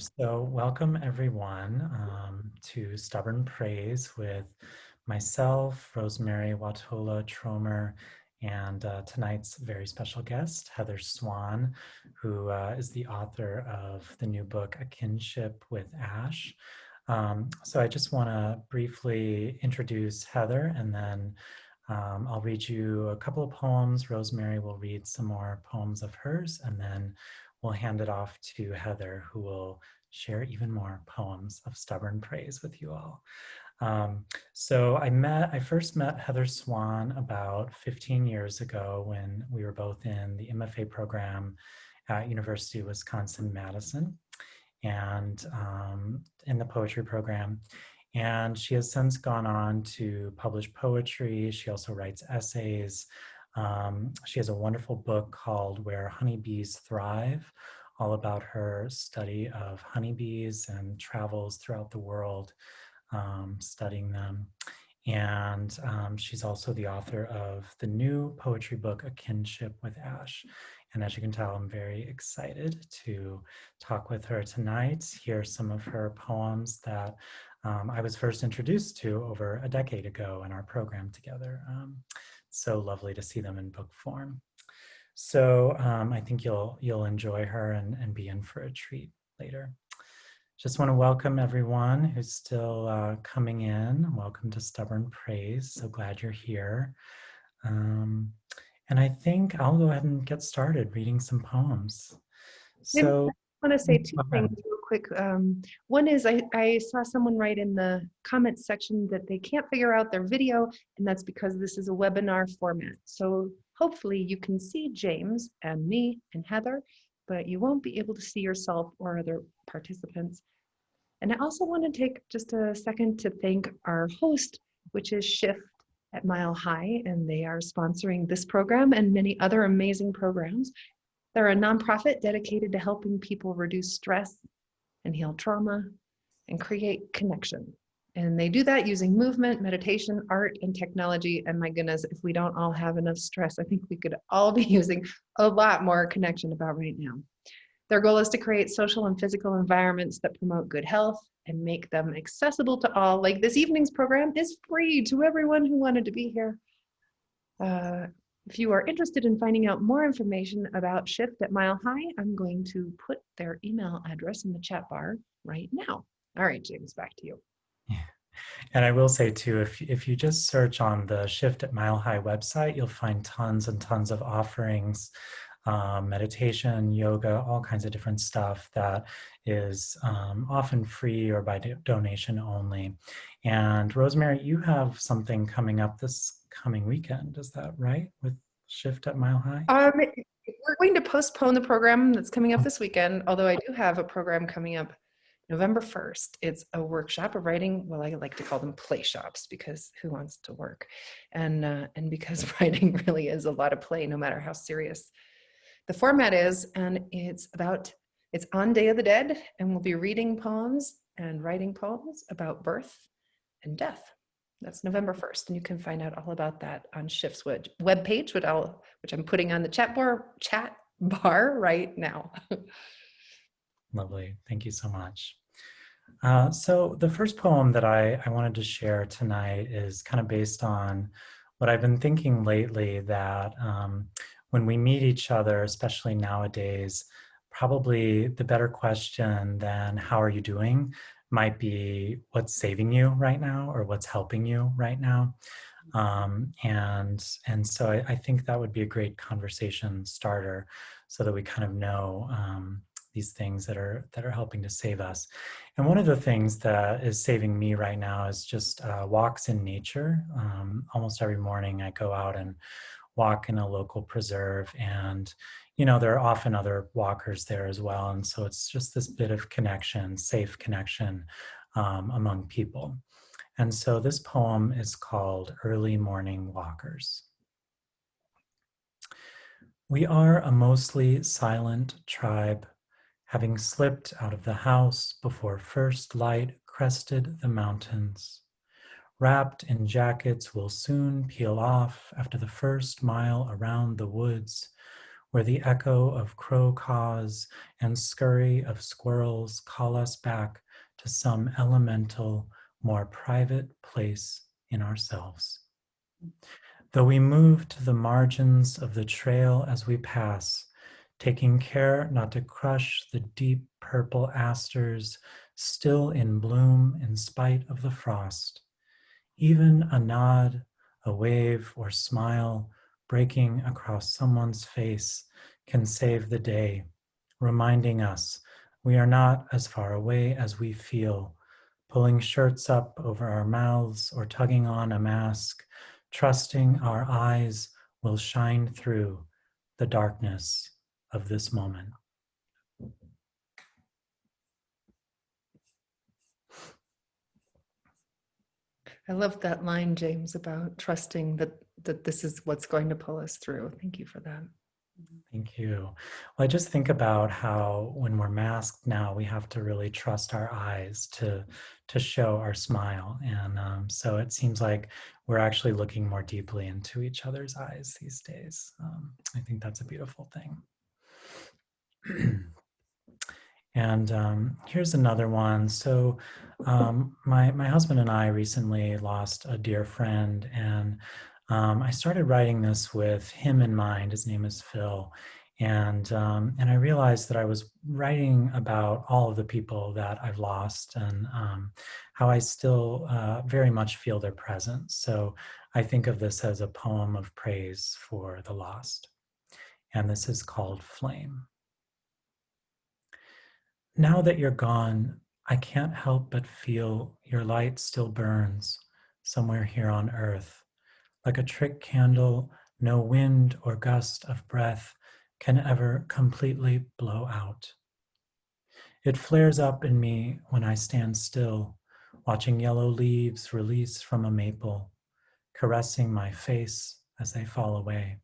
So welcome everyone to Stubborn Praise with myself, Rosemerry, Wahtola, Trommer, and tonight's very special guest, Heather Swan, who is the author of the new book, A Kinship with Ash. So I just want to briefly introduce Heather, and then I'll read you a couple of poems. Rosemerry will read some more poems of hers, and then we'll hand it off to Heather, who will share even more poems of stubborn praise with you all. So I first met Heather Swan about 15 years ago when we were both in the MFA program at University of Wisconsin-Madison and in the poetry program. And she has since gone on to publish poetry. She also writes essays. She has a wonderful book called Where Honeybees Thrive, all about her study of honeybees and travels throughout the world studying them. And she's also the author of the new poetry book, A Kinship with Ash. And as you can tell, I'm very excited to talk with her tonight, hear some of her poems that I was first introduced to over a decade ago in our program together. So lovely to see them in book form. So I think you'll enjoy her and be in for a treat later. Just want to welcome everyone who's still coming in. Welcome to Stubborn Praise. So glad you're here. And I think I'll go ahead and get started reading some poems. So I want to say two things real quick. One is I saw someone write in the comments section that they can't figure out their video, and that's because this is a webinar format. So hopefully you can see James and me and Heather, but you won't be able to see yourself or other participants. And I also want to take just a second to thank our host, which is Shift at Mile High, and they are sponsoring this program and many other amazing programs. They're a nonprofit dedicated to helping people reduce stress and heal trauma and create connection. And they do that using movement, meditation, art, and technology. And my goodness, if we don't all have enough stress, I think we could all be using a lot more connection about right now. Their goal is to create social and physical environments that promote good health and make them accessible to all. Like this evening's program is free to everyone who wanted to be here. If you are interested in finding out more information about Shift at Mile High, I'm going to put their email address in the chat bar right now. All right, James, back to you. Yeah. And I will say too, if you just search on the Shift at Mile High website, you'll find tons and tons of offerings, meditation, yoga, all kinds of different stuff that is often free or by donation only. And Rosemerry, you have something coming up this coming weekend, is that right, with Shift at Mile High? We're going to postpone the program that's coming up this weekend, although I do have a program coming up November 1st. It's a workshop of writing. Well, I like to call them play shops because who wants to work? And because writing really is a lot of play, no matter how serious the format is. And it's on Day of the Dead, and we'll be reading poems and writing poems about birth and death. That's November 1st, and you can find out all about that on Shift's webpage, which I'm putting on the chat bar right now. Lovely, thank you so much. So the first poem that I wanted to share tonight is kind of based on what I've been thinking lately, that when we meet each other, especially nowadays, probably the better question than how are you doing might be what's saving you right now or what's helping you right now. And so I think that would be a great conversation starter so that we kind of know these things that are helping to save us. And one of the things that is saving me right now is just walks in nature. Almost every morning I go out and walk in a local preserve, and there are often other walkers there as well. And so it's just this bit of connection, safe connection among people. And so this poem is called Early Morning Walkers. We are a mostly silent tribe, having slipped out of the house before first light crested the mountains. Wrapped in jackets we'll soon peel off after the first mile around the woods, where the echo of crow caws and scurry of squirrels call us back to some elemental, more private place in ourselves. Though we move to the margins of the trail as we pass, taking care not to crush the deep purple asters still in bloom in spite of the frost, even a nod, a wave, or smile breaking across someone's face can save the day, reminding us we are not as far away as we feel, pulling shirts up over our mouths or tugging on a mask, trusting our eyes will shine through the darkness of this moment. I love that line, James, about trusting that this is what's going to pull us through. Thank you for that. Thank you. Well, I just think about how when we're masked now, we have to really trust our eyes to show our smile. And so it seems like we're actually looking more deeply into each other's eyes these days. I think that's a beautiful thing. And here's another one. So my husband and I recently lost a dear friend, and I started writing this with him in mind. His name is Phil. And I realized that I was writing about all of the people that I've lost, and how I still very much feel their presence. So I think of this as a poem of praise for the lost. And this is called Flame. Now that you're gone, I can't help but feel your light still burns somewhere here on earth, like a trick candle no wind or gust of breath can ever completely blow out. It flares up in me when I stand still, watching yellow leaves release from a maple, caressing my face as they fall away.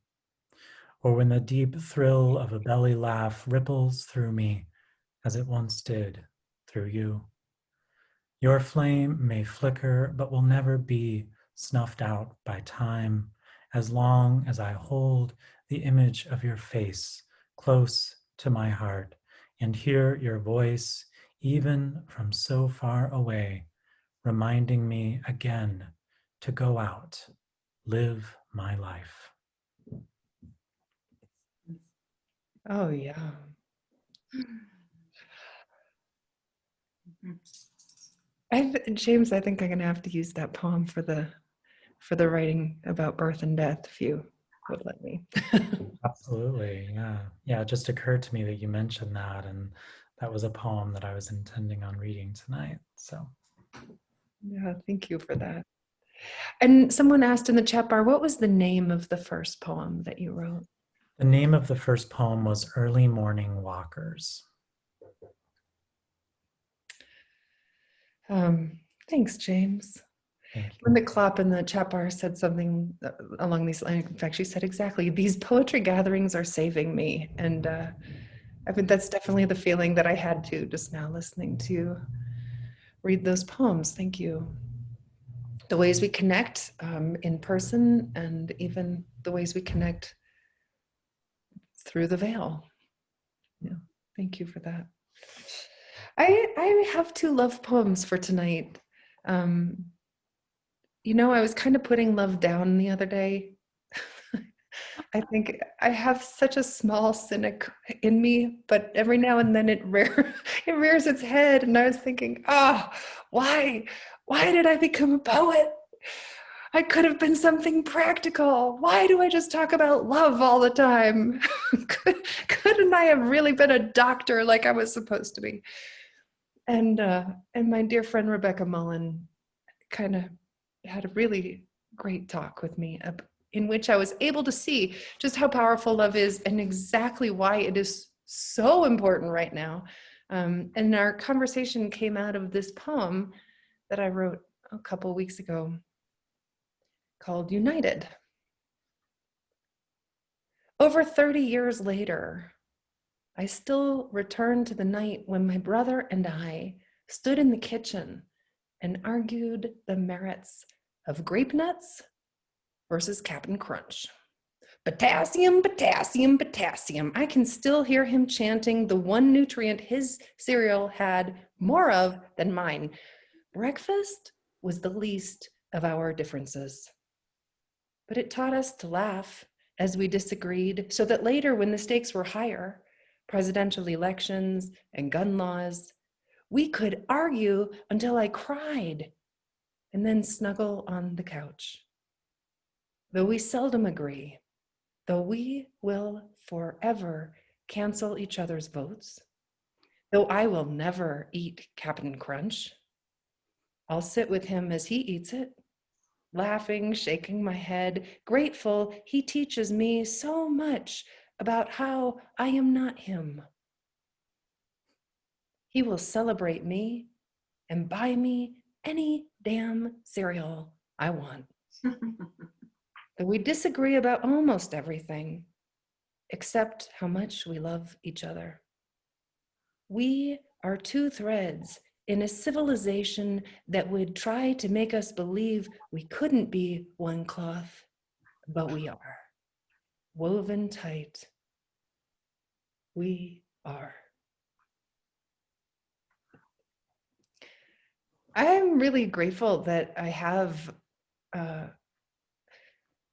Or when the deep thrill of a belly laugh ripples through me as it once did through you. Your flame may flicker, but will never be snuffed out by time, as long as I hold the image of your face close to my heart and hear your voice, even from so far away, reminding me again to go out, live my life. Oh, yeah. James, I think I'm going to have to use that poem for the writing about birth and death, if you would let me. Absolutely, yeah. Yeah, it just occurred to me that you mentioned that, and that was a poem that I was intending on reading tonight. So, Yeah, thank you for that. And someone asked in the chat bar, what was the name of the first poem that you wrote? the name of the first poem was Early Morning Walkers. Thanks, James. Thank you. Linda Klopp in the chat bar said something along these lines. In fact, she said exactly, these poetry gatherings are saving me. And I think that's definitely the feeling that I had too, just now listening to read those poems. Thank you. The ways we connect in person, and even the ways we connect through the veil. Yeah, thank you for that. I have two love poems for tonight. You know, I was kind of putting love down the other day. I think I have such a small cynic in me, but every now and then it rears its head, and I was thinking, why did I become a poet? I could have been something practical. Why do I just talk about love all the time? Couldn't I have really been a doctor like I was supposed to be? And my dear friend Rebecca Mullen kind of had a really great talk with me in which I was able to see just how powerful love is and exactly why it is so important right now. And our conversation came out of this poem that I wrote a couple weeks ago called United. Over 30 years later, I still return to the night when my brother and I stood in the kitchen and argued the merits of grape nuts versus Cap'n Crunch. Potassium, potassium, potassium. I can still hear him chanting the one nutrient his cereal had more of than mine. Breakfast was the least of our differences. But it taught us to laugh as we disagreed, so that later, when the stakes were higher, presidential elections and gun laws, we could argue until I cried and then snuggle on the couch. Though we seldom agree, though we will forever cancel each other's votes, though I will never eat Captain Crunch, I'll sit with him as he eats it, laughing, shaking my head, grateful he teaches me so much about how I am not him. He will celebrate me and buy me any damn cereal I want. Though we disagree about almost everything, except how much we love each other. We are two threads in a civilization that would try to make us believe we couldn't be one cloth, but we are. Woven tight. We are. I'm really grateful that I have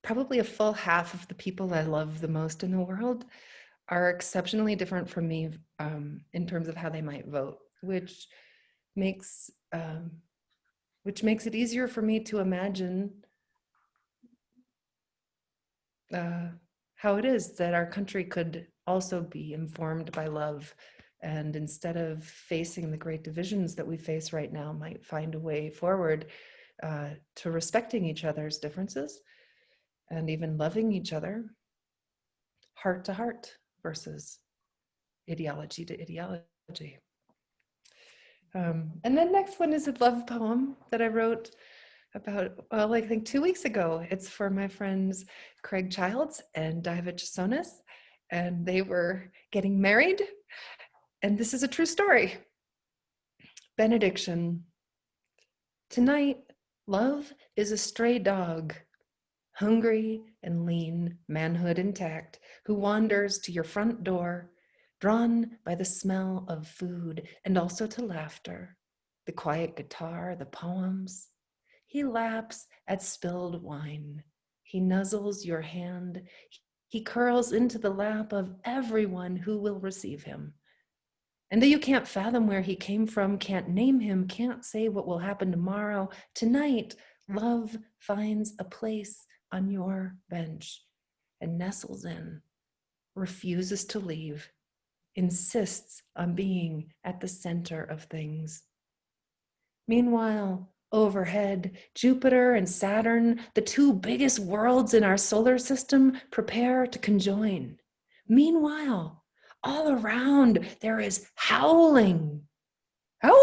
probably a full half of the people I love the most in the world are exceptionally different from me in terms of how they might vote, which makes it easier for me to imagine how it is that our country could also be informed by love, and instead of facing the great divisions that we face right now, might find a way forward to respecting each other's differences and even loving each other heart to heart versus ideology to ideology. And then next one is a love poem that I wrote about, well, I think 2 weeks ago. It's for my friends Craig Childs and Diva Chisonis, and they were getting married. And this is a true story. Benediction. Tonight, love is a stray dog, hungry and lean, manhood intact, who wanders to your front door, drawn by the smell of food and also to laughter, the quiet guitar, the poems. He laps at spilled wine. He nuzzles your hand. He curls into the lap of everyone who will receive him. And though you can't fathom where he came from, can't name him, can't say what will happen tomorrow, tonight, love finds a place on your bench and nestles in, refuses to leave, insists on being at the center of things. Meanwhile, overhead, Jupiter and Saturn, the two biggest worlds in our solar system, prepare to conjoin. Meanwhile, all around there is howling. Howl!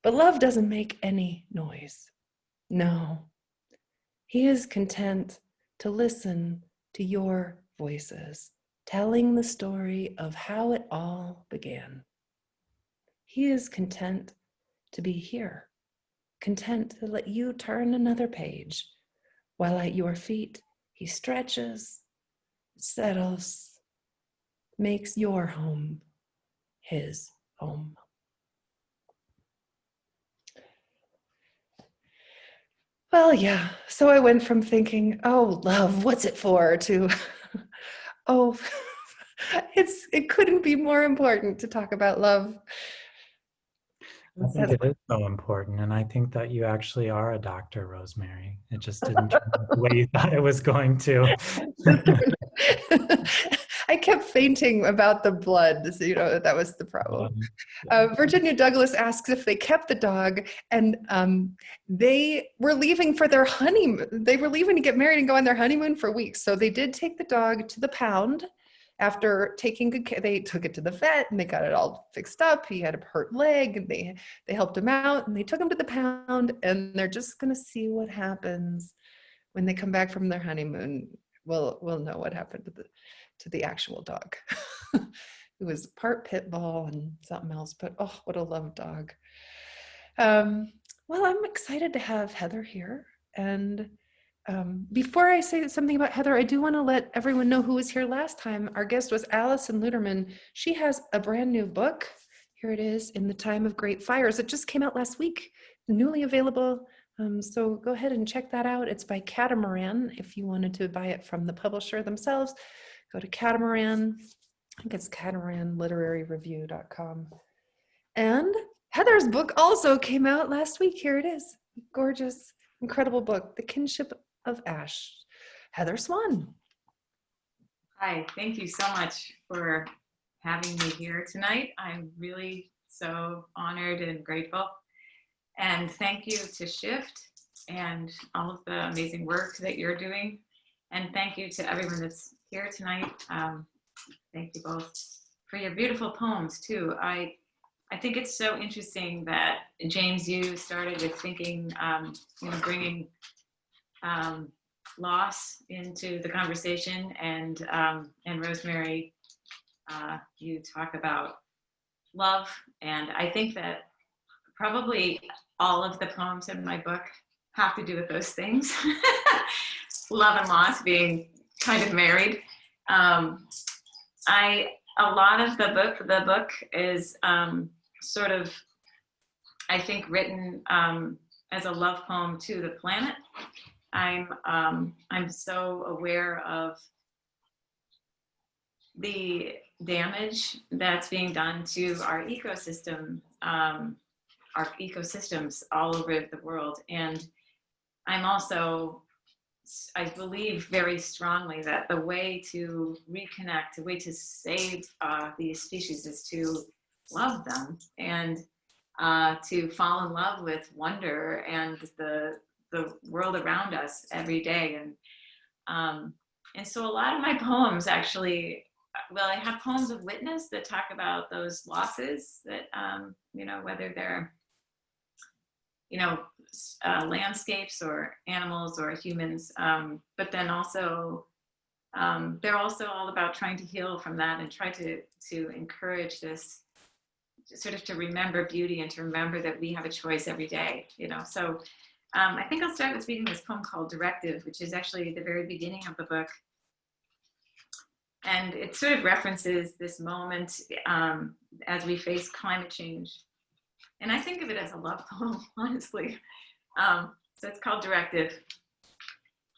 But love doesn't make any noise. No, he is content to listen to your voices, telling the story of how it all began. He is content to be here, content to let you turn another page, while at your feet he stretches, settles, makes your home his home. Well, yeah, so I went from thinking, oh, love, what's it for, to, oh, it couldn't be more important to talk about love. I think it is so important, and I think that you actually are a doctor, Rosemerry. It just didn't turn out the way you thought it was going to. I kept fainting about the blood, so, that was the problem. Virginia Douglas asks if they kept the dog, and they were leaving for their honeymoon. They were leaving to get married and go on their honeymoon for weeks. So they did take the dog to the pound. After taking good care, they took it to the vet and they got it all fixed up. He had a hurt leg, and they helped him out, and they took him to the pound, and they're just gonna see what happens when they come back from their honeymoon. We'll know what happened to the actual dog. It was part pit bull and something else, but oh, what a love dog. Well, I'm excited to have Heather here. And before I say something about Heather, I do want to let everyone know who was here last time. Our guest was Allison Luderman. She has a brand new book. Here it is, In the Time of Great Fires. It just came out last week, newly available. So go ahead and check that out. It's by Catamaran. If you wanted to buy it from the publisher themselves, go to Catamaran. I think it's catamaranliteraryreview.com. And Heather's book also came out last week. Here it is. Gorgeous, incredible book, The Kinship of Ash. Heather Swan. Hi, thank you so much for having me here tonight. I'm really so honored and grateful. And thank you to Shift and all of the amazing work that you're doing. And thank you to everyone that's here tonight. Thank you both for your beautiful poems too. I think it's so interesting that James, you started with thinking, bringing loss into the conversation, and Rosemerry, you talk about love, and I think that probably all of the poems in my book have to do with those things. Love and loss being kind of married. A lot of the book is sort of, I think, written as a love poem to the planet. I'm so aware of the damage that's being done to our ecosystem, our ecosystems all over the world. And I'm also, I believe very strongly that the way to reconnect, the way to save these species is to love them and to fall in love with wonder and the world around us every day. And so a lot of my poems actually, well, I have poems of witness that talk about those losses that, whether they're, landscapes or animals or humans, but then also they're also all about trying to heal from that and try to encourage this sort of to remember beauty and to remember that we have a choice every day, So I think I'll start with reading this poem called Directive, which is actually the very beginning of the book. And it sort of references this moment as we face climate change. And I think of it as a love poem, honestly. So it's called Directive.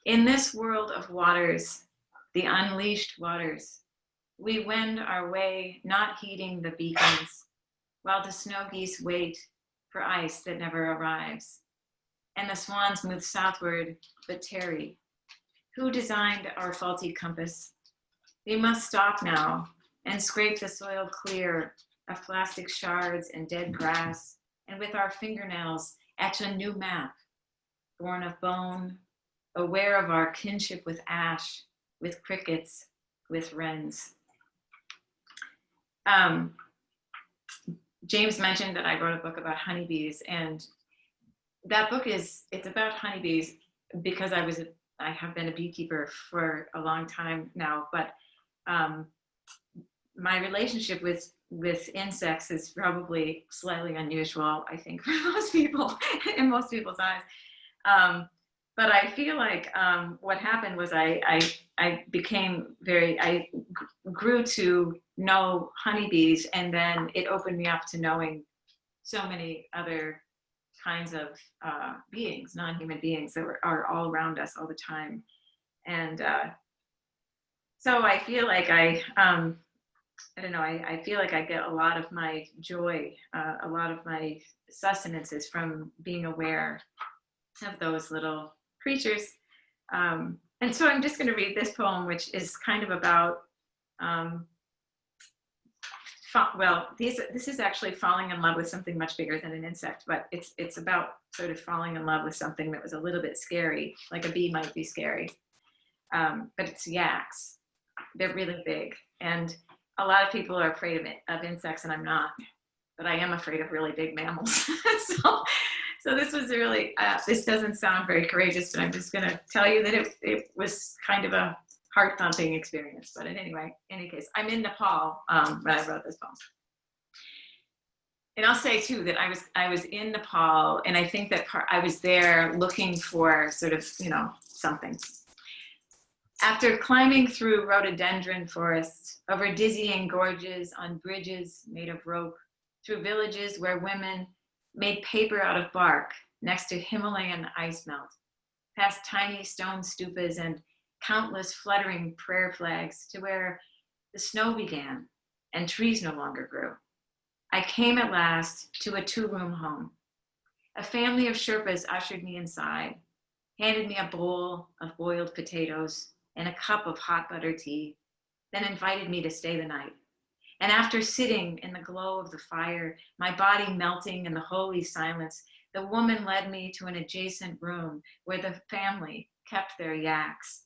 In this world of waters, the unleashed waters, we wend our way, not heeding the beacons, while the snow geese wait for ice that never arrives. And the swans move southward, but tarry. Who designed our faulty compass? We must stop now and scrape the soil clear of plastic shards and dead grass, and with our fingernails etch a new map, born of bone, aware of our kinship with ash, with crickets, with wrens. James mentioned that I wrote a book about honeybees, and that book it's about honeybees because I have been a beekeeper for a long time now, but my relationship with insects is probably slightly unusual, I think, for most people, in most people's eyes. But I feel like what happened was I grew to know honeybees, and then it opened me up to knowing so many other kinds of beings, non-human beings that are all around us all the time. And so I feel like I feel like I get a lot of my joy, a lot of my sustenance from being aware of those little creatures. And so I'm just going to read this poem, which is kind of about, this is actually falling in love with something much bigger than an insect, but it's about sort of falling in love with something that was a little bit scary, like a bee might be scary. But it's yaks. They're really big. And a lot of people are afraid of insects, and I'm not, but I am afraid of really big mammals. So this was really, this doesn't sound very courageous, but I'm just going to tell you that it was kind of a heart-thumping experience. But in any case, I'm in Nepal when I wrote this poem. And I'll say too that I was in Nepal, and I think that I was there looking for sort of, you know, something. After climbing through rhododendron forests, over dizzying gorges, on bridges made of rope, through villages where women made paper out of bark next to Himalayan ice melt, past tiny stone stupas and countless fluttering prayer flags to where the snow began and trees no longer grew. I came at last to a 2-room home. A family of Sherpas ushered me inside, handed me a bowl of boiled potatoes and a cup of hot butter tea, then invited me to stay the night. And after sitting in the glow of the fire, my body melting in the holy silence, the woman led me to an adjacent room where the family kept their yaks.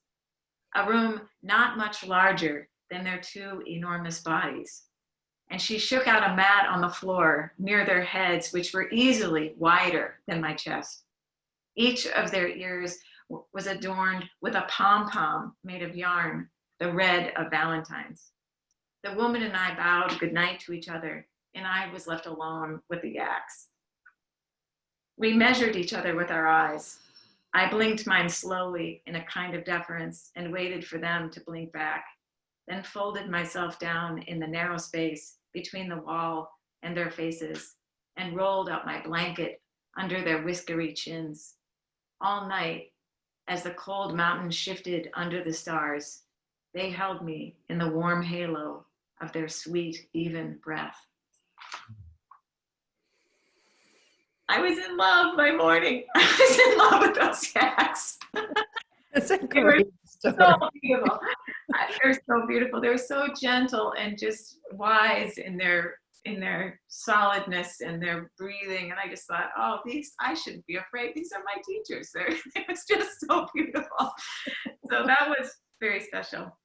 A room not much larger than their 2 enormous bodies. And she shook out a mat on the floor near their heads, which were easily wider than my chest. Each of their ears was adorned with a pom-pom made of yarn, the red of Valentine's. The woman and I bowed goodnight to each other, and I was left alone with the yaks. We measured each other with our eyes. I blinked mine slowly in a kind of deference and waited for them to blink back, then folded myself down in the narrow space between the wall and their faces and rolled up my blanket under their whiskery chins. All night, as the cold mountains shifted under the stars, they held me in the warm halo of their sweet, even breath. I was in love by morning. I was in love with those yaks. That's a They were great so story. beautiful. They're so beautiful. They're so gentle and just wise in their solidness and their breathing. And I just thought, oh, I shouldn't be afraid. These are my teachers. It was just so beautiful. So that was very special.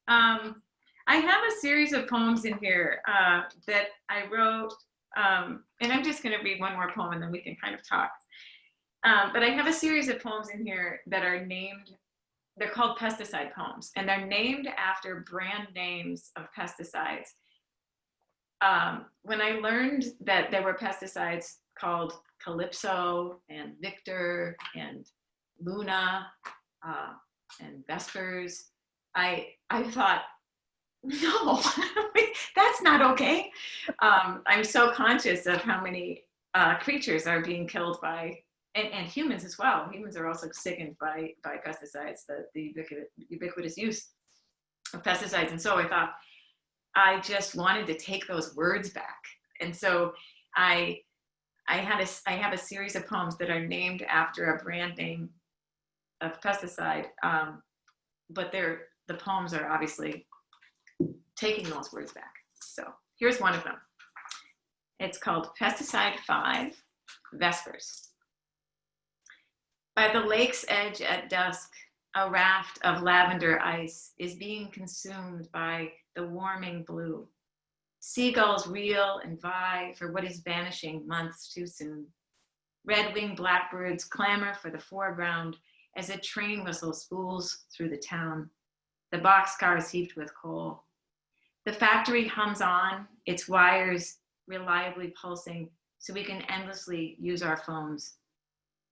I have a series of poems in here that I wrote, and I'm just going to read one more poem and then we can kind of talk. But I have a series of poems in here that are named, they're called Pesticide Poems, and they're named after brand names of pesticides. When I learned that there were pesticides called Calypso and Victor and Luna and Vespers, I thought, no, that's not okay. I'm so conscious of how many creatures are being killed by, and humans as well. Humans are also sickened by pesticides, the ubiquitous use of pesticides. And so I thought, I just wanted to take those words back. And so I have a series of poems that are named after a brand name of pesticide, but the poems are obviously taking those words back. So here's one of them. It's called Pesticide 5, Vespers. By the lake's edge at dusk, a raft of lavender ice is being consumed by the warming blue. Seagulls reel and vie for what is vanishing months too soon. Red-winged blackbirds clamor for the foreground as a train whistle spools through the town. The boxcars heaped with coal. The factory hums on, its wires reliably pulsing so we can endlessly use our phones.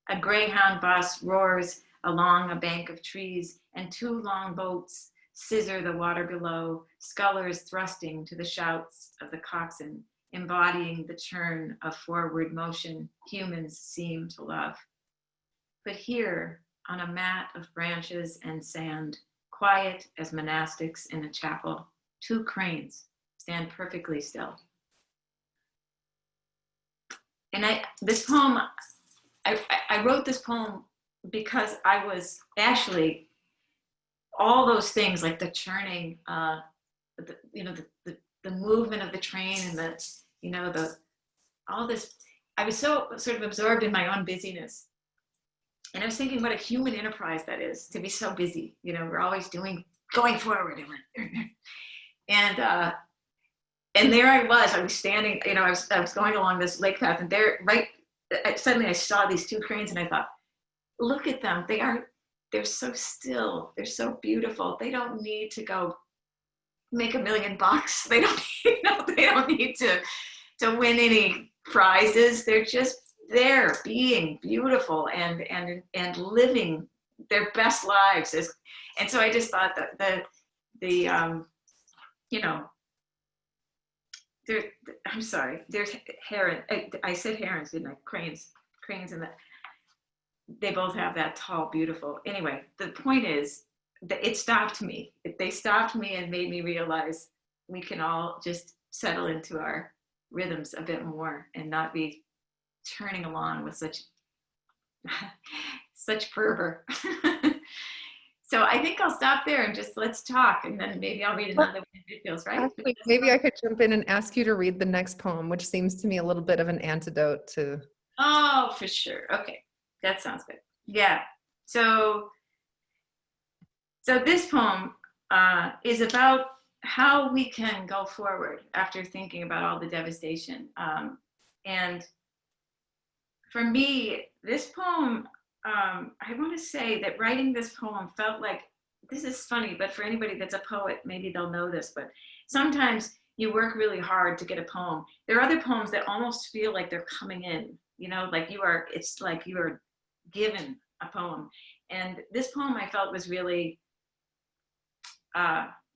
A Greyhound bus roars along a bank of trees, and 2 long boats scissor the water below, scullers thrusting to the shouts of the coxswain, embodying the churn of forward motion humans seem to love. But here, on a mat of branches and sand, quiet as monastics in a chapel, 2 cranes stand perfectly still. And I wrote this poem because I was actually, all those things like the churning, the movement of the train and all this, I was so sort of absorbed in my own busyness. And I was thinking what a human enterprise that is, to be so busy. We're always going forward. And there I was standing, I was going along this lake path, and suddenly I saw these 2 cranes, and I thought, look at them. They're so still. They're so beautiful. They don't need to go make $1 million. They don't need to, to win any prizes. They're just there being beautiful and living their best lives. And so I just thought that you know, I'm sorry, there's heron. I said herons, didn't I? Cranes, and that they both have that tall, beautiful. Anyway, the point is that it stopped me. They stopped me and made me realize we can all just settle into our rhythms a bit more and not be turning along with such fervor. So I think I'll stop there and just let's talk, and then maybe I'll read another one if it feels right. Actually, maybe I could jump in and ask you to read the next poem, which seems to me a little bit of an antidote to. Oh, for sure. Okay, that sounds good. Yeah. So this poem is about how we can go forward after thinking about all the devastation. And for me, this poem, I want to say that writing this poem felt like, this is funny, but for anybody that's a poet, maybe they'll know this, but sometimes you work really hard to get a poem. There are other poems that almost feel like they're coming in, you know, like it's like you are given a poem. And this poem I felt was really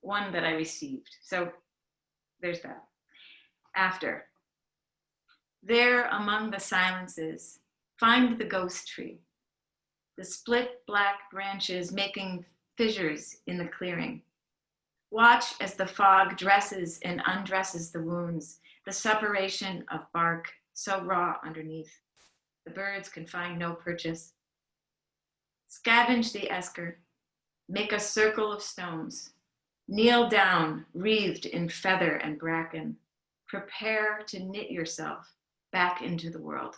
one that I received. So there's that. After. There among the silences, find the ghost tree, the split black branches making fissures in the clearing. Watch as the fog dresses and undresses the wounds, the separation of bark so raw underneath. The birds can find no purchase. Scavenge the esker, make a circle of stones, kneel down, wreathed in feather and bracken. Prepare to knit yourself back into the world.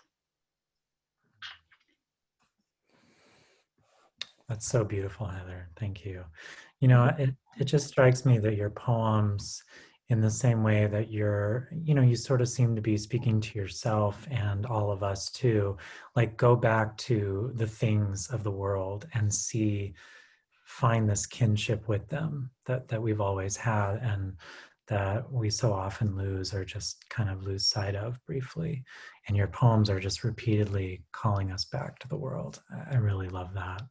That's so beautiful, Heather. Thank you. You know, it just strikes me that your poems, in the same way that you sort of seem to be speaking to yourself and all of us too, like go back to the things of the world and find this kinship with them that we've always had and that we so often lose or just kind of lose sight of briefly. And your poems are just repeatedly calling us back to the world. I really love that.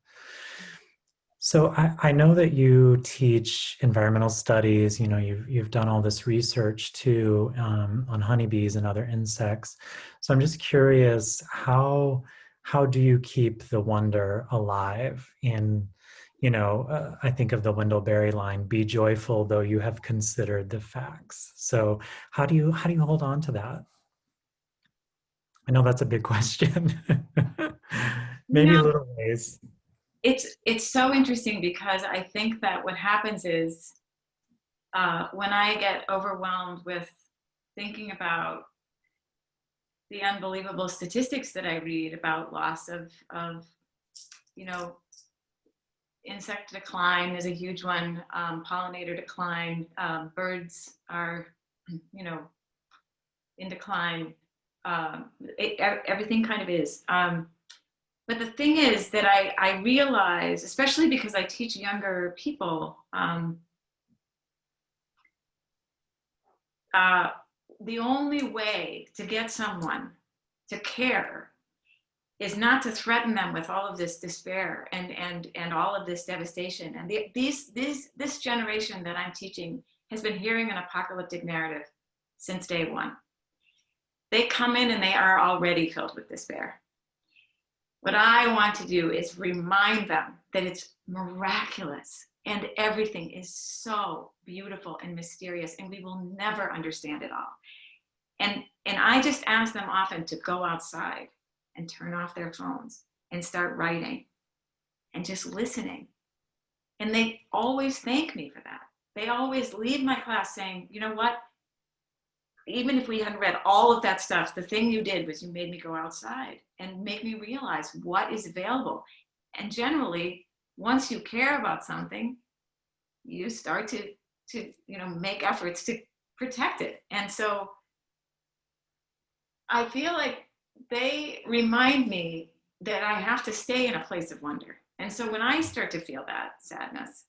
So I know that you teach environmental studies. You know, you've done all this research too on honeybees and other insects. So I'm just curious, how do you keep the wonder alive in, I think of the Wendell Berry line, "Be joyful though you have considered the facts." So how do you hold on to that? I know that's a big question. Maybe little ways. It's so interesting because I think that what happens is when I get overwhelmed with thinking about the unbelievable statistics that I read about loss of insect decline is a huge one, pollinator decline, birds are, in decline, everything kind of is. But the thing is that I realize, especially because I teach younger people, the only way to get someone to care is not to threaten them with all of this despair and all of this devastation. And this generation that I'm teaching has been hearing an apocalyptic narrative since day one. They come in and they are already filled with despair. What I want to do is remind them that it's miraculous and everything is so beautiful and mysterious and we will never understand it all. And I just ask them often to go outside and turn off their phones and start writing and just listening. And they always thank me for that. They always leave my class saying, you know what? Even if we hadn't read all of that stuff, the thing you did was you made me go outside and make me realize what is available. And generally, once you care about something, you start to make efforts to protect it. And so I feel like they remind me that I have to stay in a place of wonder. And so when I start to feel that sadness,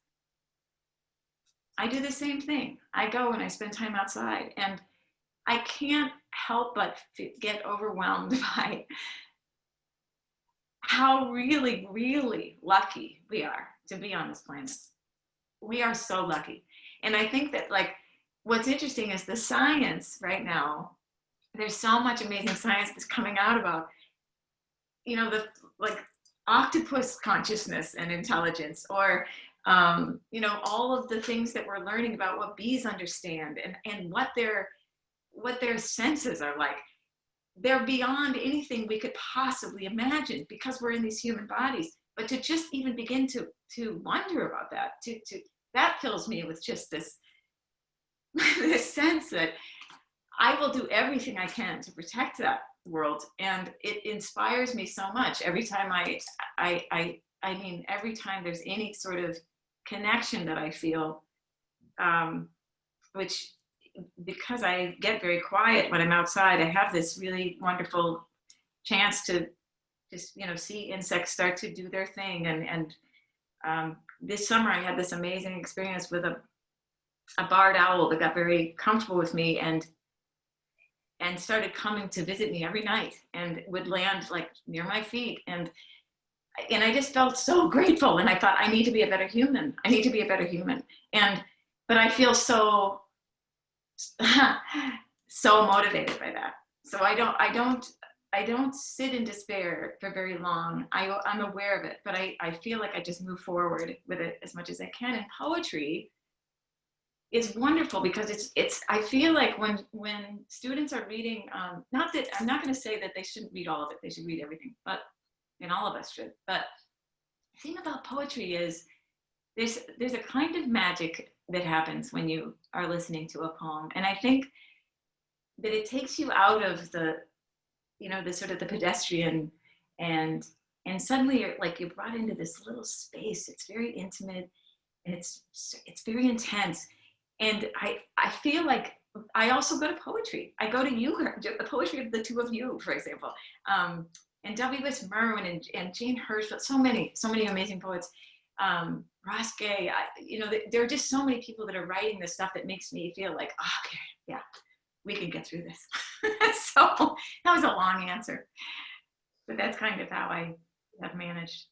I do the same thing. I go and I spend time outside. And I can't help but get overwhelmed by how really, really lucky we are to be on this planet. We are so lucky. And I think that, like, what's interesting is the science right now. There's so much amazing science that's coming out about, the, like, octopus consciousness and intelligence, or all of the things that we're learning about what bees understand, and what their senses are like. They're beyond anything we could possibly imagine, because we're in these human bodies. But to just even begin to wonder about that, that fills me with just this this sense that I will do everything I can to protect that world. And it inspires me so much every time every time there's any sort of connection that I feel, which, because I get very quiet when I'm outside, I have this really wonderful chance to just, see insects start to do their thing. And this summer I had this amazing experience with a barred owl that got very comfortable with me and started coming to visit me every night, and would land like near my feet. And I just felt so grateful. And I thought, I need to be a better human. I need to be a better human. But I feel so so motivated by that. So I don't sit in despair for very long. I'm aware of it, but I feel like I just move forward with it as much as I can. And poetry is wonderful, because it's I feel like when students are reading, not that I'm not going to say that they shouldn't read all of it, they should read everything, and all of us should. But the thing about poetry is there's a kind of magic that happens when you are listening to a poem. And I think that it takes you out of the sort of the pedestrian, and suddenly you're brought into this little space. It's very intimate, and it's very intense. And I feel like I also go to poetry. I go to you, the poetry of the two of you, for example, and W.S. Merwin and Jane Hirschfeld, so many amazing poets. Ross Gay, there are just so many people that are writing this stuff that makes me feel like, oh, okay, yeah, we can get through this. So that was a long answer, but that's kind of how I have managed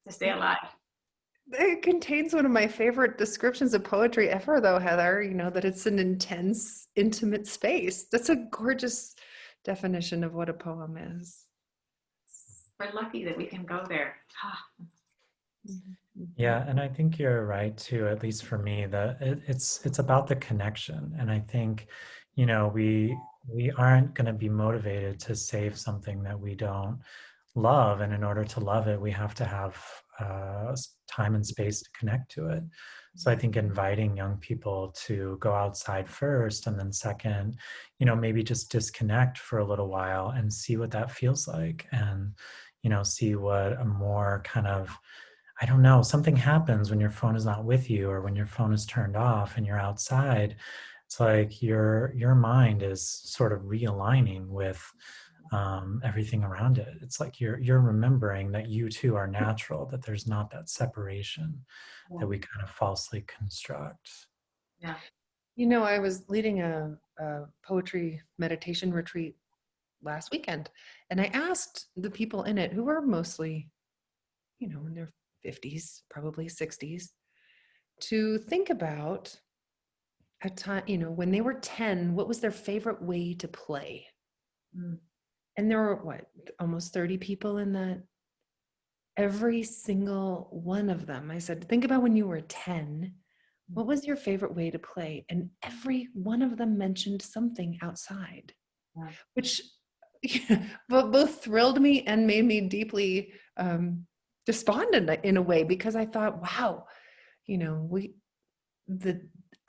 to stay alive. It contains one of my favorite descriptions of poetry ever, though, Heather, that it's an intense, intimate space. That's a gorgeous definition of what a poem is. We're lucky that we can go there. Yeah, and I think you're right too, at least for me, that it's about the connection. And I think, we aren't going to be motivated to save something that we don't love. And in order to love it, we have to have time and space to connect to it. So I think inviting young people to go outside first, and then second, maybe just disconnect for a little while and see what that feels like. And, see what a more kind of, I don't know, something happens when your phone is not with you, or when your phone is turned off and you're outside. It's like your mind is sort of realigning with everything around it. It's like you're remembering that you too are natural, that there's not that separation that we kind of falsely construct. Yeah. I was leading a poetry meditation retreat last weekend, and I asked the people in it, who were mostly, in their 50s, probably 60s, to think about a time, when they were 10, what was their favorite way to play? And there were, almost 30 people in that. Every single one of them, I said, think about when you were 10, what was your favorite way to play? And every one of them mentioned something outside, which both thrilled me and made me deeply despondent in a way, because I thought, wow,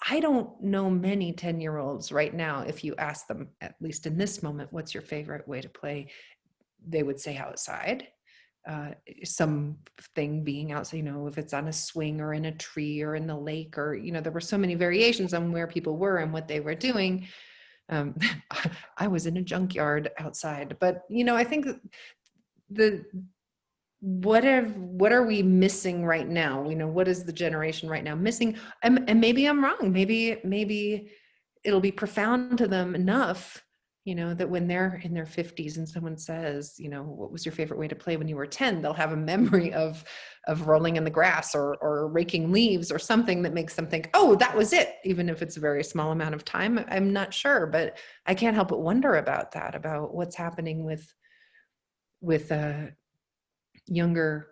I don't know many 10-year-olds right now. If you ask them, at least in this moment, what's your favorite way to play? They would say outside, something being outside, if it's on a swing or in a tree or in the lake, or, there were so many variations on where people were and what they were doing. I was in a junkyard outside, but, I think what are we missing right now? What is the generation right now missing? And maybe I'm wrong. Maybe it'll be profound to them enough, that when they're in their 50s and someone says, what was your favorite way to play when you were 10, they'll have a memory of rolling in the grass or raking leaves or something that makes them think, oh, that was it, even if it's a very small amount of time. I'm not sure, but I can't help but wonder about that, about what's happening with younger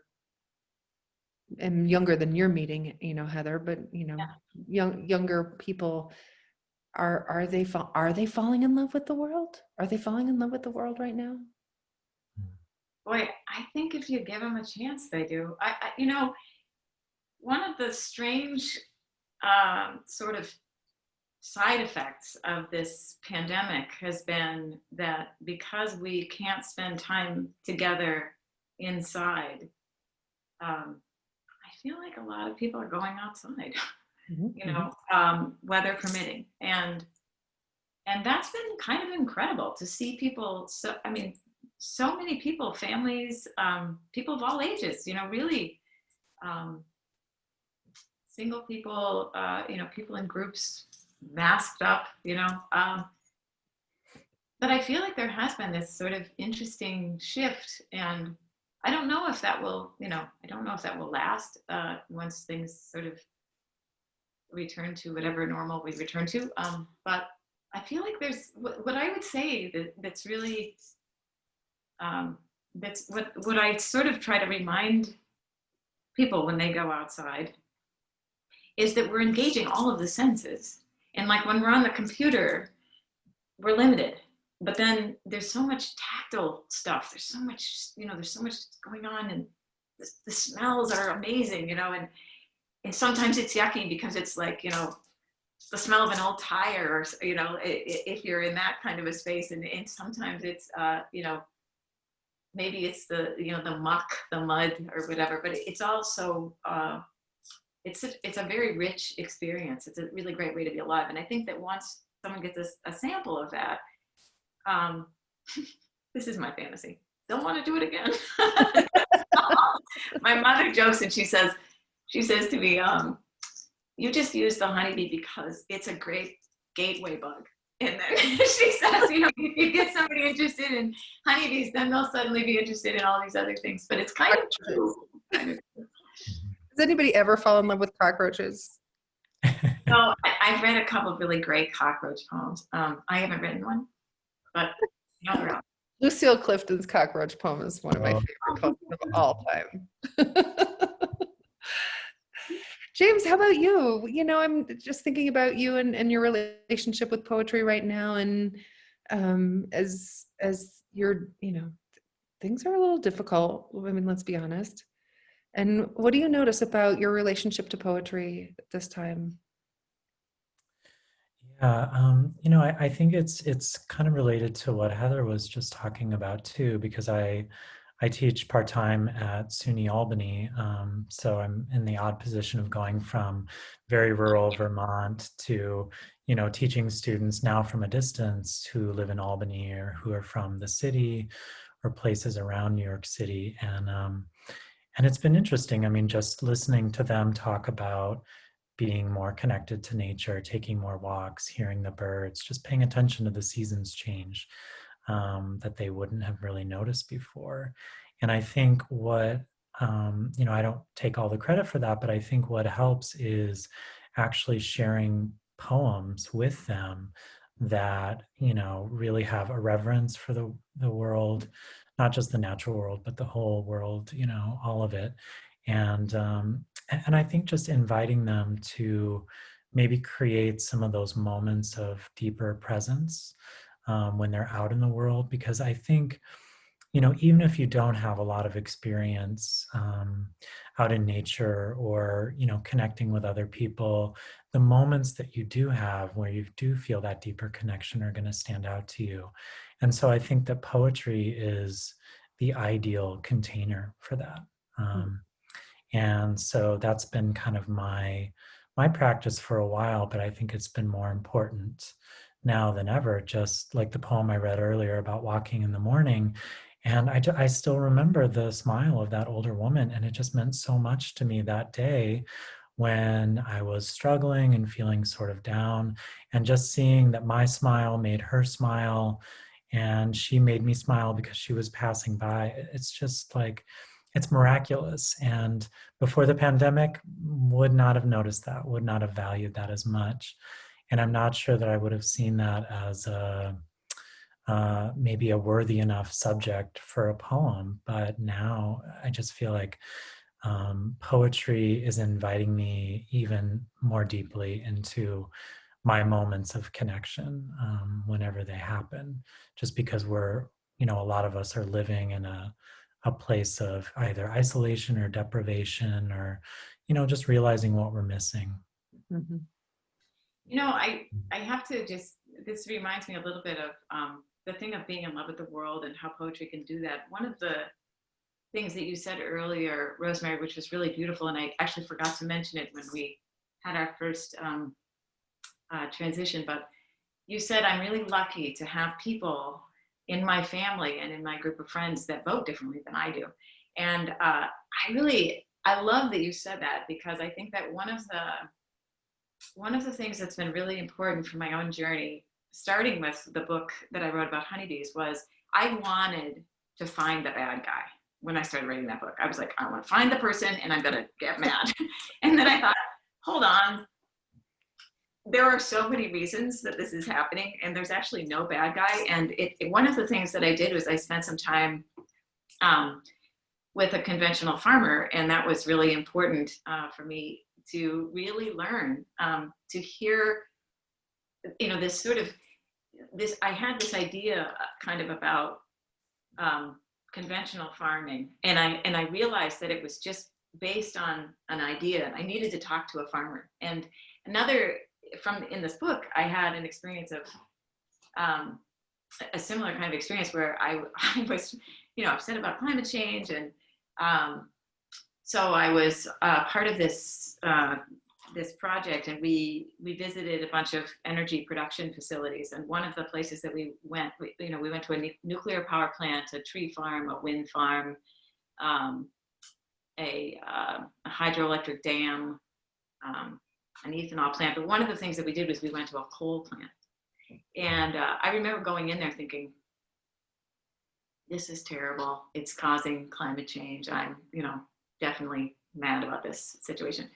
and younger than you're meeting, Heather, but younger people. Are they falling in love with the world? Are they falling in love with the world right now? Boy, I think if you give them a chance, they do. One of the strange sort of side effects of this pandemic has been that because we can't spend time together inside, I feel like a lot of people are going outside. Weather permitting, and that's been kind of incredible to see people. So many people, families, people of all ages, really, single people, people in groups, masked up, but I feel like there has been this sort of interesting shift, and I don't know if that will, last once things sort of return to whatever normal we return to. But I feel like there's what I would say that's really that's what I sort of try to remind people when they go outside is that we're engaging all of the senses. And like when we're on the computer, we're limited. But then there's so much tactile stuff. There's so much, there's so much going on, and the smells are amazing, and sometimes it's yucky because it's like, the smell of an old tire, or, if you're in that kind of a space, and sometimes it's, maybe it's the muck, the mud or whatever, but it's also, it's a very rich experience. It's a really great way to be alive. And I think that once someone gets a sample of that, this is my fantasy. Don't want to do it again. My mother jokes and she says to me, you just use the honeybee because it's a great gateway bug. And then she says, if you get somebody interested in honeybees, then they'll suddenly be interested in all these other things. But it's kind of true. Does anybody ever fall in love with cockroaches? So I've read a couple of really great cockroach poems. I haven't written one, but they're out. Lucille Clifton's cockroach poem is one of my favorite poems of all time. James, how about you? I'm just thinking about you and your relationship with poetry right now. And as you're, things are a little difficult. I mean, let's be honest. And what do you notice about your relationship to poetry at this time? Yeah, I think it's kind of related to what Heather was just talking about too, because I teach part-time at SUNY Albany, so I'm in the odd position of going from very rural Vermont to, teaching students now from a distance who live in Albany or who are from the city or places around New York City, and it's been interesting. I mean, just listening to them talk about being more connected to nature, taking more walks, hearing the birds, just paying attention to the seasons change. That they wouldn't have really noticed before. And I think what, I don't take all the credit for that, but I think what helps is actually sharing poems with them that, really have a reverence for the world, not just the natural world, but the whole world, all of it. And I think just inviting them to maybe create some of those moments of deeper presence when they're out in the world, because I think, even if you don't have a lot of experience out in nature or, connecting with other people, the moments that you do have where you do feel that deeper connection are going to stand out to you. And so I think that poetry is the ideal container for that. And so that's been kind of my practice for a while, but I think it's been more important now than ever, just like the poem I read earlier about walking in the morning. And I still remember the smile of that older woman, and it just meant so much to me that day when I was struggling and feeling sort of down, and just seeing that my smile made her smile and she made me smile because she was passing by. It's just like, it's miraculous. And before the pandemic, would not have noticed that, would not have valued that as much. And I'm not sure that I would have seen that as maybe a worthy enough subject for a poem. But now I just feel like poetry is inviting me even more deeply into my moments of connection whenever they happen, just because we're, a lot of us are living in a place of either isolation or deprivation, or, just realizing what we're missing. Mm-hmm. I have to just, this reminds me a little bit of the thing of being in love with the world and how poetry can do that. One of the things that you said earlier, Rosemerry, which was really beautiful, and I actually forgot to mention it when we had our first transition, but you said, I'm really lucky to have people in my family and in my group of friends that vote differently than I do. And I love that you said that, because I think that one of the things that's been really important for my own journey, starting with the book that I wrote about honeybees, was I wanted to find the bad guy. When I started writing that book, I was like, I want to find the person and I'm going to get mad. And then I thought, hold on, there are so many reasons that this is happening, and there's actually no bad guy. And one of the things that I did was I spent some time with a conventional farmer, and that was really important for me to really learn to hear, this sort of this. I had this idea kind of about conventional farming, and I realized that it was just based on an idea. I needed to talk to a farmer. And in this book, I had an experience of a similar kind of experience where I was, upset about climate change, and so I was part of this project, and we visited a bunch of energy production facilities. And one of the places that we went to a nuclear power plant, a tree farm, a wind farm, a hydroelectric dam, an ethanol plant. But one of the things that we did was we went to a coal plant. And I remember going in there thinking, this is terrible. It's causing climate change. I'm, definitely mad about this situation.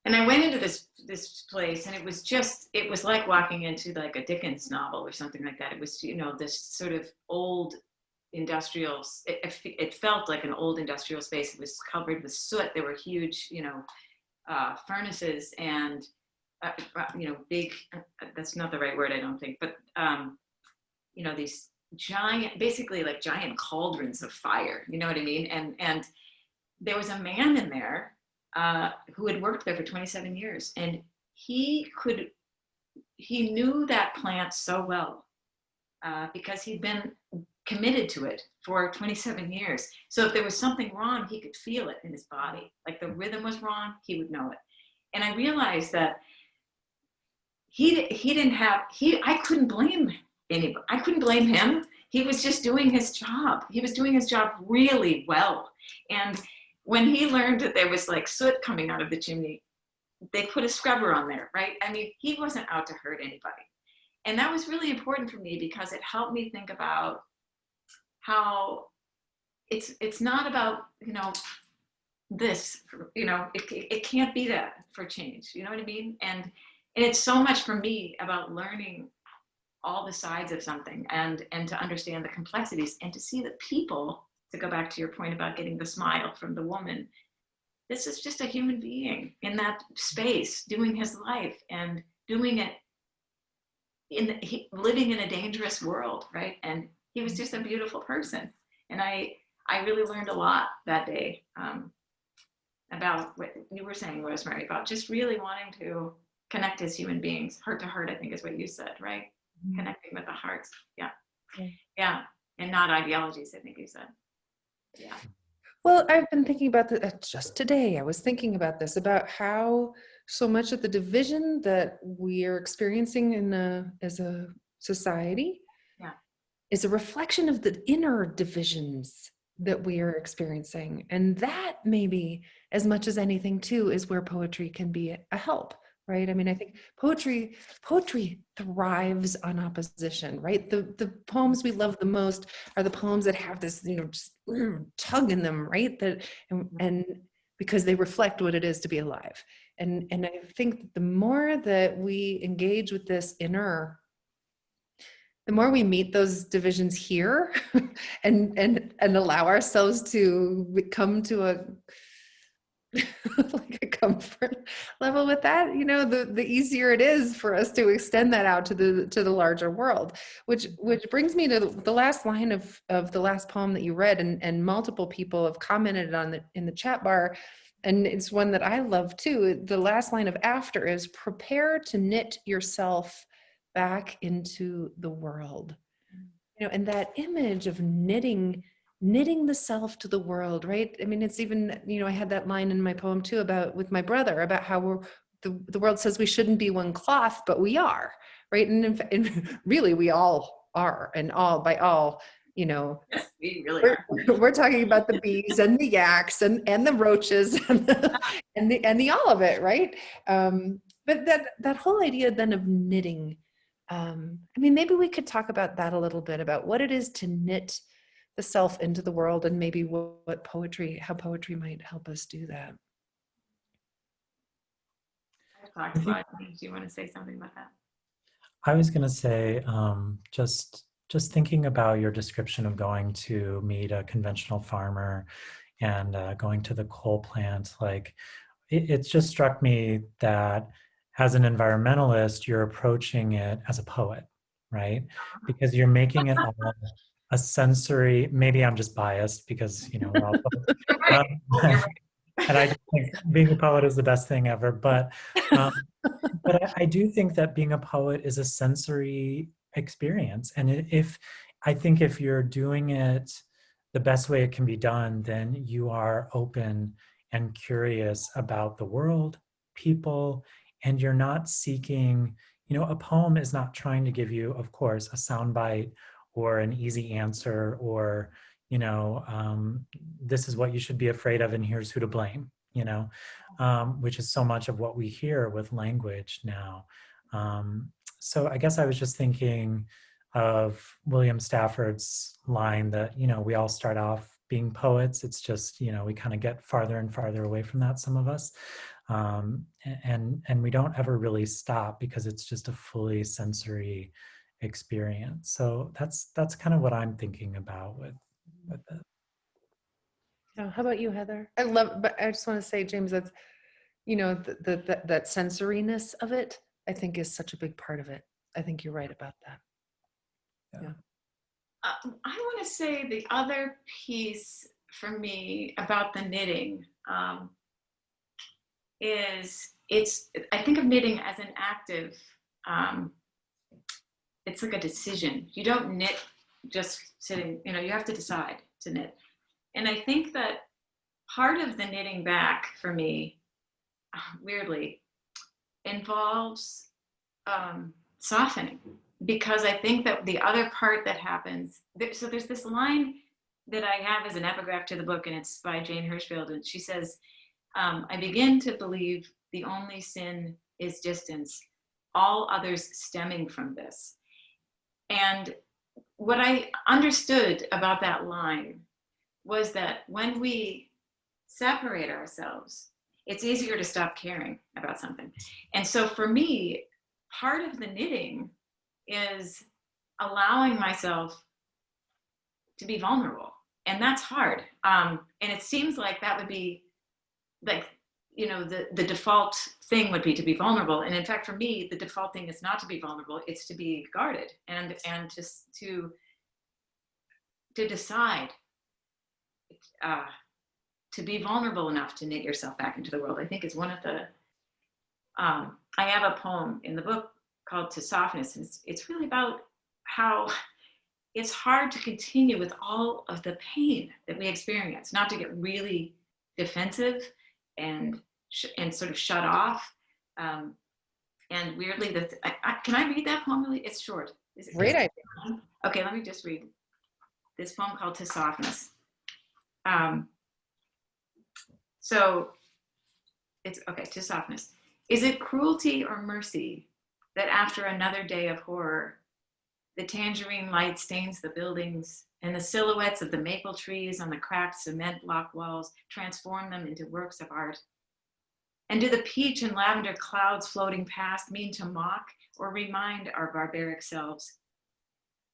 And I went into this place, and it was like walking into like a Dickens novel or something like that. It was, this sort of old industrial, it felt like an old industrial space. It was covered with soot. There were huge, furnaces and, big, that's not the right word, I don't think, but, these giant, basically like giant cauldrons of fire, you know what I mean? And there was a man in there who had worked there for 27 years, and he knew that plant so well because he'd been committed to it for 27 years. So if there was something wrong, he could feel it in his body. Like the rhythm was wrong, he would know it. And I realized that I couldn't blame anybody. I couldn't blame him. He was just doing his job. He was doing his job really well. And when he learned that there was like soot coming out of the chimney, they put a scrubber on there, right? I mean, he wasn't out to hurt anybody. And that was really important for me, because it helped me think about how it's not about, this, it can't be that for change. You know what I mean? And it's so much for me about learning all the sides of something, and to understand the complexities, and to see that people, to go back to your point about getting the smile from the woman, this is just a human being in that space doing his life, and doing it living in a dangerous world, right? And he was just a beautiful person. And I really learned a lot that day about what you were saying, Rosemerry, about just really wanting to connect as human beings, heart to heart, I think is what you said, right? Mm-hmm. Connecting with the hearts. Yeah. And not ideologies, I think you said. Yeah. Well, I've been thinking about just today. I was thinking about this, about how so much of the division that we are experiencing as a society is a reflection of the inner divisions that we are experiencing. And that maybe, as much as anything too, is where poetry can be a help, right? I mean, I think poetry thrives on opposition, right? The poems we love the most are the poems that have this, just tug in them, right? And because they reflect what it is to be alive. And I think that the more that we engage with this inner, the more we meet those divisions here and allow ourselves to come to a like a comfort level with that, the easier it is for us to extend that out to the larger world, which brings me to the last line of the last poem that you read, and multiple people have commented on in the chat bar, and it's one that I love too. The last line of after is prepare to knit yourself back into the world. And that image of knitting the self to the world, right? I mean, it's even, I had that line in my poem too with my brother about how the world says we shouldn't be one cloth, but we are, right? And really we all are, and by all, Yes, we really are. we're talking about the bees and the yaks and the roaches and the all of it, right? But that whole idea then of knitting, I mean, maybe we could talk about that a little bit, about what it is to knit the self into the world, and maybe how poetry might help us do that. I've talked about it. Do you want to say something about that? I was going to say, just thinking about your description of going to meet a conventional farmer and going to the coal plant, like it just struck me that as an environmentalist, you're approaching it as a poet, right? Because you're making it all a sensory, maybe I'm just biased because, we're all poets. You're right. And I just think being a poet is the best thing ever. But I do think that being a poet is a sensory experience. And I think if you're doing it the best way it can be done, then you are open and curious about the world, people, and you're not seeking, a poem is not trying to give you, of course, a soundbite or an easy answer or, this is what you should be afraid of and here's who to blame, which is so much of what we hear with language now. So I guess I was just thinking of William Stafford's line that, we all start off being poets. It's just, we kind of get farther and farther away from that, some of us. And we don't ever really stop because it's just a fully sensory experience. So that's kind of what I'm thinking about with it. How about you, Heather? But I just want to say, James, that's, that sensoriness of it, I think is such a big part of it. I think you're right about that. Yeah. I want to say the other piece for me about the knitting is I think of knitting as an active, it's like a decision. You don't knit just sitting, you have to decide to knit. And I think that part of the knitting back for me, weirdly, involves softening, because I think that the other part that happens, so there's this line that I have as an epigraph to the book, and it's by Jane Hirschfield, and she says, I begin to believe the only sin is distance, all others stemming from this. And what I understood about that line was that when we separate ourselves, it's easier to stop caring about something. And so for me, part of the knitting is allowing myself to be vulnerable. And that's hard. And it seems like that would be like, the default thing would be to be vulnerable. And in fact, for me, the default thing is not to be vulnerable, it's to be guarded and just to decide to be vulnerable enough to knit yourself back into the world. I think is one of the, I have a poem in the book called To Softness, and it's really about how it's hard to continue with all of the pain that we experience, not to get really defensive and sort of shut off. And weirdly, can I read that poem really? It's short. Great idea. Okay, let me just read this poem called To Softness. So it's okay, to softness. Is it cruelty or mercy that after another day of horror, the tangerine light stains the buildings and the silhouettes of the maple trees on the cracked cement block walls transform them into works of art? And do the peach and lavender clouds floating past mean to mock or remind our barbaric selves?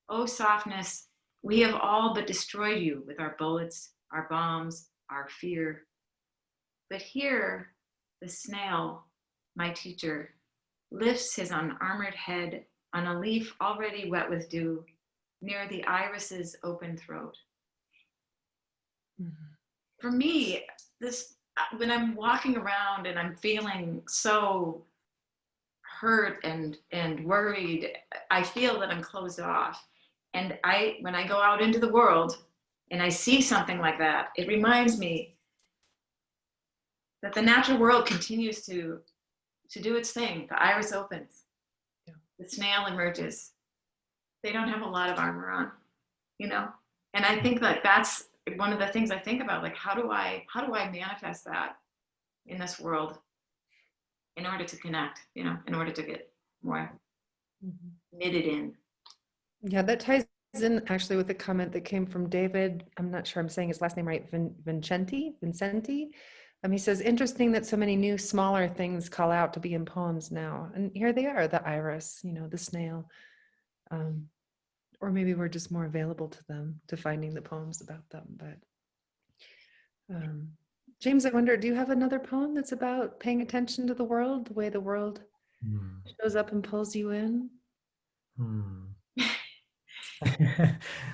Oh, softness, we have all but destroyed you with our bullets, our bombs, our fear. But here, the snail, my teacher, lifts his unarmored head on a leaf already wet with dew near the iris's open throat. Mm-hmm. For me, this, when I'm walking around and I'm feeling so hurt and worried, I feel that I'm closed off. And when I go out into the world and I see something like that, it reminds me that the natural world continues to do its thing. The iris opens, yeah. The snail emerges. They don't have a lot of armor on, you know? And I think that that's one of the things I think about, like, how do I manifest that in this world in order to connect, you know, in order to get more knitted in. Yeah, that ties in actually with the comment that came from David. I'm not sure I'm saying his last name right, Vincenti. He says, interesting that so many new, smaller things call out to be in poems now. And here they are, the iris, you know, the snail. Or maybe we're just more available to them, to finding the poems about them. But James, I wonder, do you have another poem that's about paying attention to the world, the way the world shows up and pulls you in?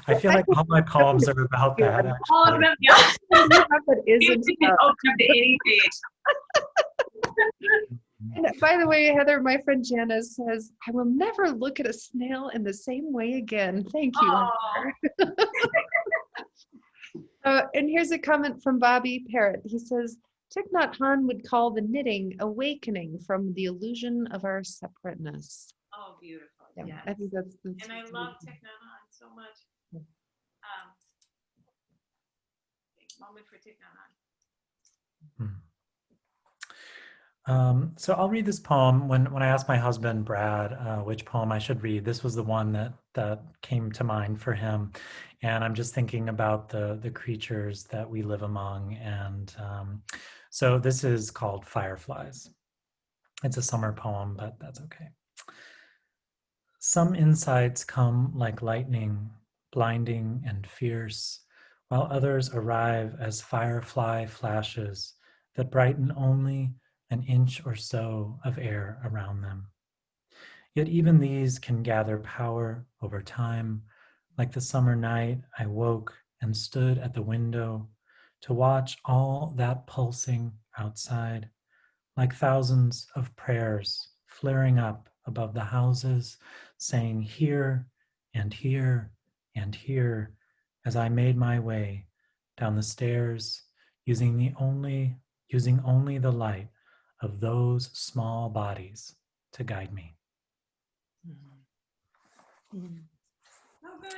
I feel like all my poems are about that. Actually. All of them, yeah. You can open up to any page. And by the way, Heather, my friend Janice says, I will never look at a snail in the same way again. Thank you. And here's a comment from Bobby Parrott. He says, Thich Nhat Hanh would call the knitting awakening from the illusion of our separateness. Oh, beautiful. Yeah, yes. I think that's and I love Thich Nhat Hanh so much. Yeah. Moment for Thich Nhat Hanh. So I'll read this poem. When I asked my husband, Brad, which poem I should read, this was the one that came to mind for him. And I'm just thinking about the creatures that we live among. And so this is called Fireflies. It's a summer poem, but that's okay. Some insights come like lightning, blinding and fierce, while others arrive as firefly flashes that brighten only an inch or so of air around them. Yet even these can gather power over time. Like the summer night, I woke and stood at the window to watch all that pulsing outside, like thousands of prayers flaring up above the houses, saying here and here and here, as I made my way down the stairs, using only the light of those small bodies to guide me. Oh, good.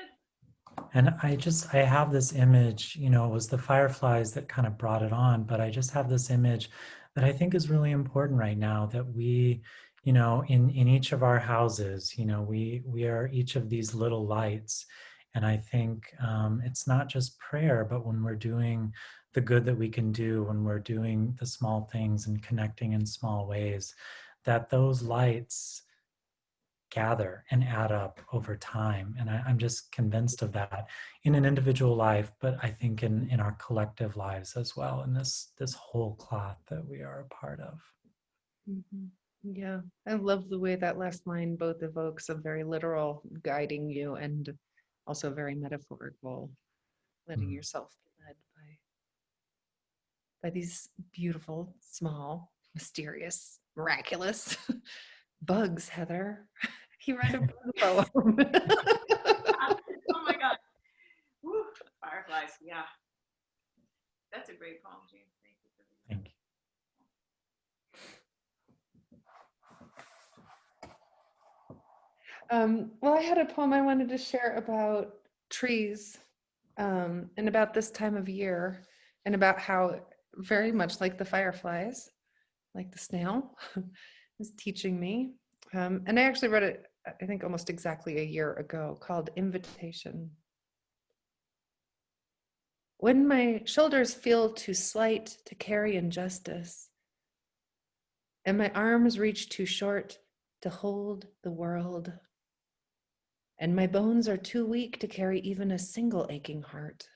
And I have this image, you know, it was the fireflies that kind of brought it on, but I just have this image that I think is really important right now, that we, you know, in each of our houses, you know, we are each of these little lights. And I think it's not just prayer, but when we're doing the good that we can do, when we're doing the small things and connecting in small ways, that those lights gather and add up over time. And I'm just convinced of that in an individual life, but I think in our collective lives as well, in this whole cloth that we are a part of. Mm-hmm. Yeah, I love the way that last line both evokes a very literal guiding you and also very metaphorical, letting yourself be led by these beautiful, small, mysterious, miraculous bugs, Heather. He read a bug poem. Oh my God. Woo. Fireflies, yeah. That's a great poem, James. Thank you for reading. Thank you. Well, I had a poem I wanted to share about trees and about this time of year. and about how very much like the fireflies, like the snail, is teaching me. And I actually read it, I think almost exactly a year ago, called Invitation. When my shoulders feel too slight to carry injustice, and my arms reach too short to hold the world, and my bones are too weak to carry even a single aching heart,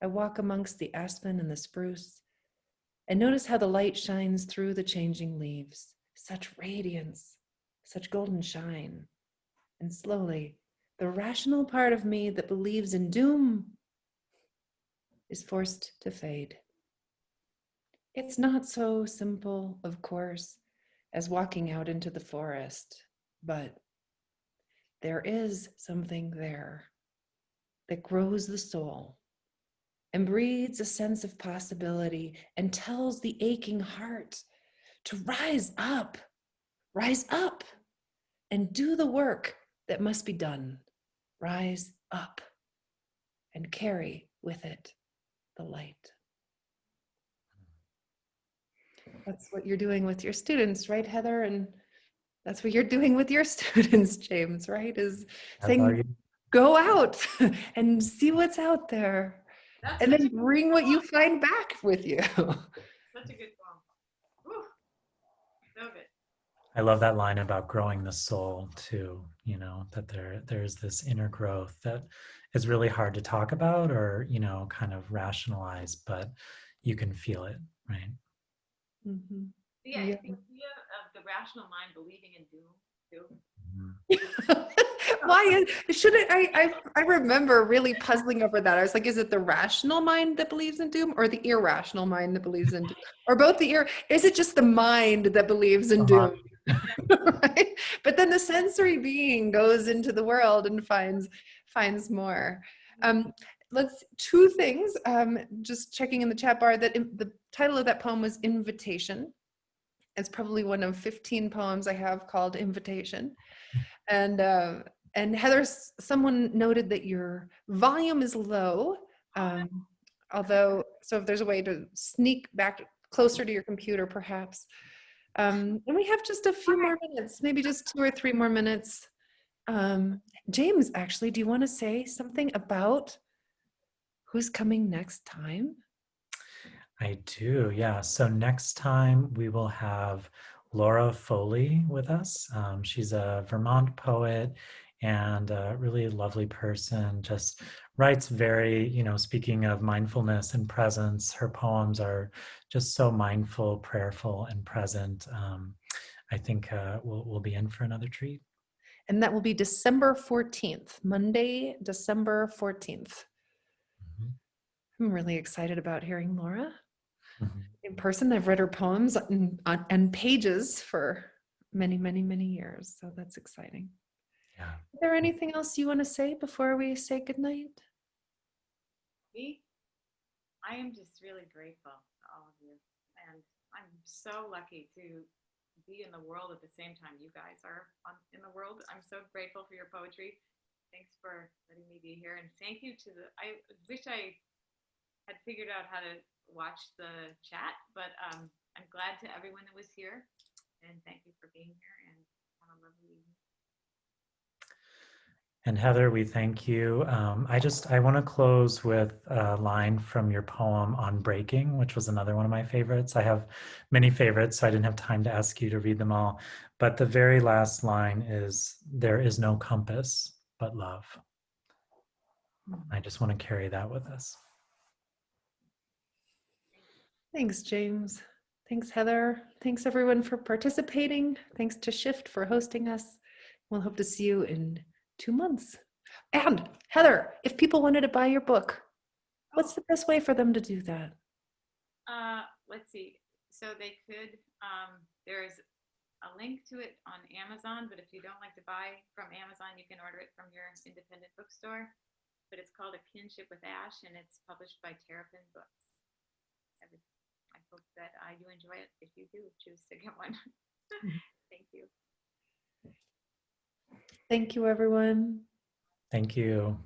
I walk amongst the aspen and the spruce and notice how the light shines through the changing leaves. Such radiance, such golden shine. And slowly, the rational part of me that believes in doom is forced to fade. It's not so simple, of course, as walking out into the forest, but there is something there that grows the soul and breeds a sense of possibility and tells the aching heart to rise up and do the work that must be done. Rise up and carry with it the light. That's what you're doing with your students, right, Heather? And that's what you're doing with your students, James, right? Is As are saying, you. go out and see what's out there. That's And such then a good bring what you poem. find back with you. Such a good poem. Whew. So good. I love that line about growing the soul too, you know, that there's this inner growth that is really hard to talk about or, you know, kind of rationalize, but you can feel it, right? Mhm. Yeah, Yeah. the idea of the rational mind believing in doom too. Mhm. Why should it? I remember really puzzling over that. I was like, is it the rational mind that believes in doom, or the irrational mind that believes in doom, or both the ear? Is it just the mind that believes in doom? Right? But then the sensory being goes into the world and finds more. Let's two things. Just checking in the chat bar that the title of that poem was Invitation. It's probably one of 15 poems I have called Invitation. And Heather, someone noted that your volume is low. Although, so if there's a way to sneak back closer to your computer, perhaps. And we have just a few more minutes, maybe just 2 or 3 more minutes. James, actually, do you want to say something about who's coming next time? I do, yeah. So next time we will have Laura Foley with us. She's a Vermont poet and a really lovely person, just writes very, you know, speaking of mindfulness and presence, her poems are just so mindful, prayerful, and present. I think we'll be in for another treat. And that will be December 14th, Monday, December 14th. Mhm. I'm really excited about hearing Laura Mhm. in person. I've read her poems and pages for many, many, many years. So that's exciting. Yeah. Is there anything else you want to say before we say goodnight? Me, I am just really grateful to all of you. And I'm so lucky to be in the world at the same time you guys are in the world. I'm so grateful for your poetry. Thanks for letting me be here. And thank you to I wish I had figured out how to watch the chat, but I'm glad to everyone that was here. And thank you for being here and have a lovely evening. And Heather, we thank you. I want to close with a line from your poem on breaking, which was another one of my favorites. I have many favorites, so I didn't have time to ask you to read them all. But the very last line is, "There is no compass but love." I just want to carry that with us. Thanks, James. Thanks, Heather. Thanks, everyone, for participating. Thanks to Shift for hosting us. We'll hope to see you in 2 months. And Heather, if people wanted to buy your book, what's the best way for them to do that? Let's see. So they could, there's a link to it on Amazon, but if you don't like to buy from Amazon, you can order it from your independent bookstore. But it's called A Kinship with Ash, and it's published by Terrapin Books. I hope that you enjoy it if you do choose to get one. Thank you. Thank you, everyone. Thank you.